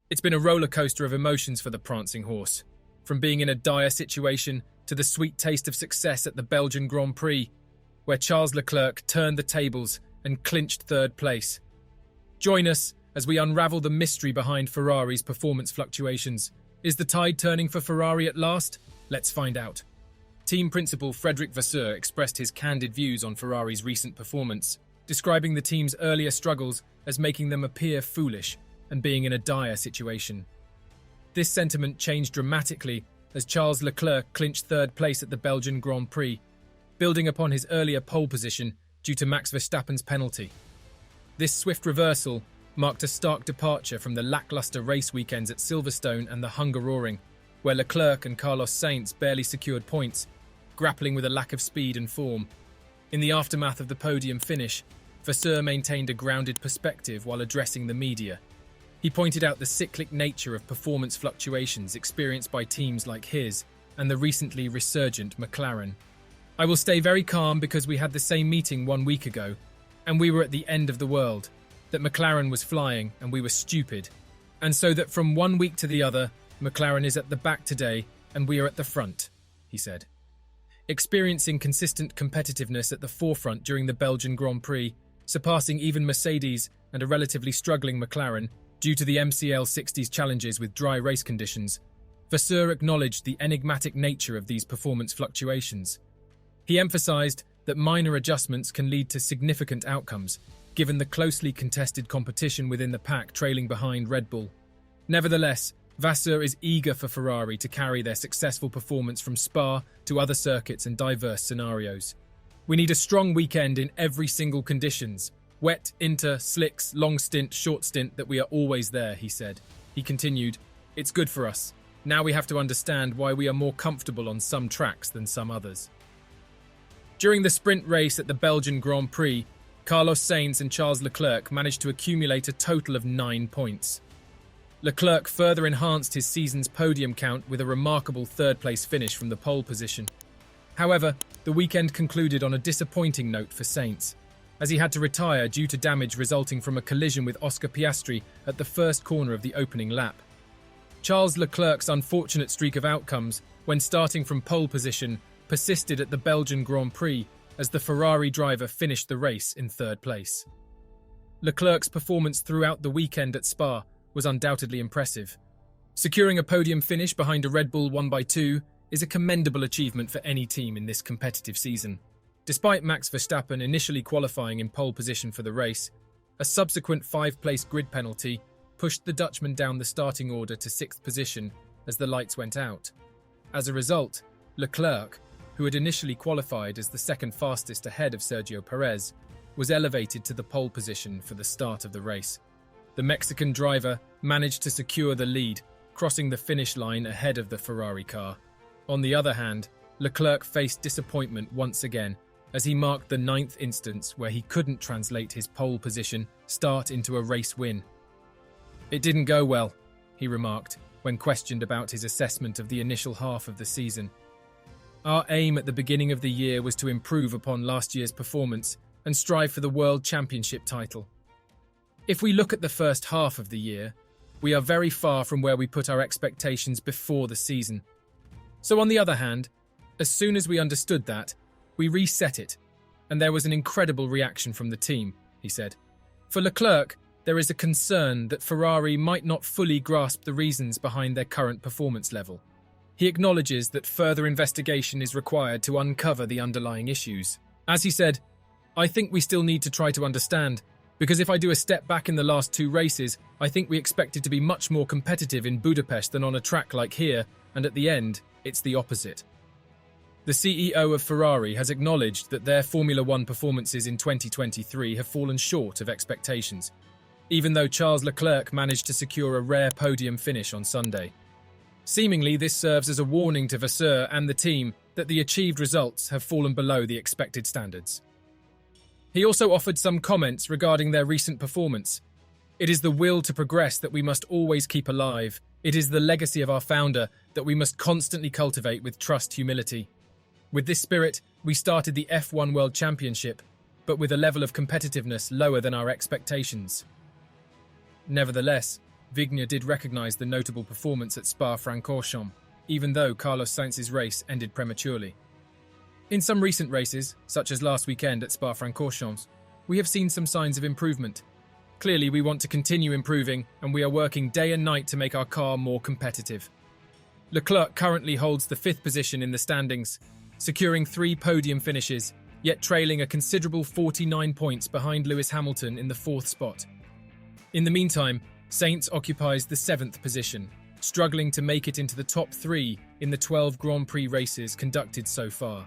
It's been a roller coaster of emotions for the prancing horse, from being in a dire situation to the sweet taste of success at the Belgian Grand Prix, where Charles Leclerc turned the tables and clinched third place. Join us as we unravel the mystery behind Ferrari's performance fluctuations. Is the tide turning for Ferrari at last? Let's find out. Team principal Frédéric Vasseur expressed his candid views on Ferrari's recent performance, describing the team's earlier struggles as making them appear foolish and being in a dire situation. This sentiment changed dramatically as Charles Leclerc clinched third place at the Belgian Grand Prix, building upon his earlier pole position due to Max Verstappen's penalty. This swift reversal marked a stark departure from the lackluster race weekends at Silverstone and the Hungaroring, where Leclerc and Carlos Sainz barely secured points, grappling with a lack of speed and form. In the aftermath of the podium finish, Vasseur maintained a grounded perspective while addressing the media. He pointed out the cyclic nature of performance fluctuations experienced by teams like his and the recently resurgent McLaren. "I will stay very calm because we had the same meeting 1 week ago, and we were at the end of the world, that McLaren was flying and we were stupid. And so that from 1 week to the other, McLaren is at the back today and we are at the front," he said. Experiencing consistent competitiveness at the forefront during the Belgian Grand Prix, surpassing even Mercedes and a relatively struggling McLaren due to the MCL60's challenges with dry race conditions, Vasseur acknowledged the enigmatic nature of these performance fluctuations. He emphasized that minor adjustments can lead to significant outcomes, given the closely contested competition within the pack trailing behind Red Bull. Nevertheless, Vasseur is eager for Ferrari to carry their successful performance from Spa to other circuits and diverse scenarios. "We need a strong weekend in every single conditions. Wet, inter, slicks, long stint, short stint, that we are always there," he said. He continued, "It's good for us. Now we have to understand why we are more comfortable on some tracks than some others." During the sprint race at the Belgian Grand Prix, Carlos Sainz and Charles Leclerc managed to accumulate a total of 9 points. Leclerc further enhanced his season's podium count with a remarkable third-place finish from the pole position. However, the weekend concluded on a disappointing note for Sainz, as he had to retire due to damage resulting from a collision with Oscar Piastri at the first corner of the opening lap. Charles Leclerc's unfortunate streak of outcomes, when starting from pole position, persisted at the Belgian Grand Prix as the Ferrari driver finished the race in third place. Leclerc's performance throughout the weekend at Spa was undoubtedly impressive. Securing a podium finish behind a Red Bull 1x2 is a commendable achievement for any team in this competitive season. Despite Max Verstappen initially qualifying in pole position for the race, a subsequent 5-place grid penalty pushed the Dutchman down the starting order to 6th position as the lights went out. As a result, Leclerc, who had initially qualified as the second fastest ahead of Sergio Perez, was elevated to the pole position for the start of the race. The Mexican driver managed to secure the lead, crossing the finish line ahead of the Ferrari car. On the other hand, Leclerc faced disappointment once again, as he marked the 9th instance where he couldn't translate his pole position start into a race win. "It didn't go well," he remarked, when questioned about his assessment of the initial half of the season. "Our aim at the beginning of the year was to improve upon last year's performance and strive for the World Championship title. If we look at the first half of the year, we are very far from where we put our expectations before the season. So on the other hand, as soon as we understood that, we reset it, and there was an incredible reaction from the team," he said. For Leclerc, there is a concern that Ferrari might not fully grasp the reasons behind their current performance level. He acknowledges that further investigation is required to uncover the underlying issues. As he said, "I think we still need to try to understand, because if I do a step back in the last 2 races, I think we expected to be much more competitive in Budapest than on a track like here, and at the end, it's the opposite." The CEO of Ferrari has acknowledged that their Formula One performances in 2023 have fallen short of expectations, even though Charles Leclerc managed to secure a rare podium finish on Sunday. Seemingly, this serves as a warning to Vasseur and the team that the achieved results have fallen below the expected standards. He also offered some comments regarding their recent performance. "It is the will to progress that we must always keep alive. It is the legacy of our founder that we must constantly cultivate with trust, humility. With this spirit, we started the F1 World Championship, but with a level of competitiveness lower than our expectations. Nevertheless, Vigna did recognise the notable performance at Spa-Francorchamps, even though Carlos Sainz's race ended prematurely. In some recent races, such as last weekend at Spa-Francorchamps, we have seen some signs of improvement. Clearly, we want to continue improving, and we are working day and night to make our car more competitive. Leclerc currently holds the 5th position in the standings, securing 3 podium finishes, yet trailing a considerable 49 points behind Lewis Hamilton in the 4th spot. In the meantime, Sainz occupies the 7th position, struggling to make it into the top 3 in the 12 Grand Prix races conducted so far.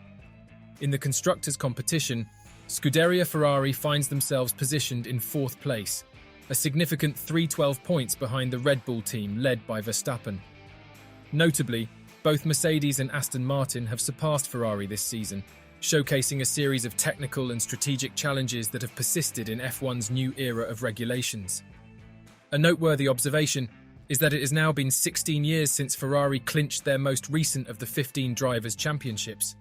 In the constructors' competition, Scuderia Ferrari finds themselves positioned in 4th place, a significant 312 points behind the Red Bull team led by Verstappen. Notably, both Mercedes and Aston Martin have surpassed Ferrari this season, showcasing a series of technical and strategic challenges that have persisted in F1's new era of regulations. A noteworthy observation is that it has now been 16 years since Ferrari clinched their most recent of the 15 drivers' championships.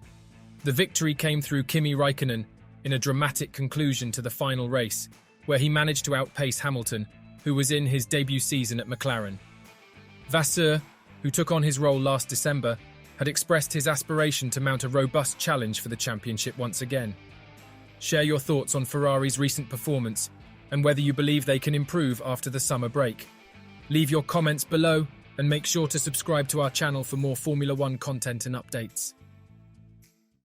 The victory came through Kimi Raikkonen in a dramatic conclusion to the final race, where he managed to outpace Hamilton, who was in his debut season at McLaren. Vasseur, who took on his role last December, had expressed his aspiration to mount a robust challenge for the championship once again. Share your thoughts on Ferrari's recent performance and whether you believe they can improve after the summer break. Leave your comments below and make sure to subscribe to our channel for more Formula One content and updates.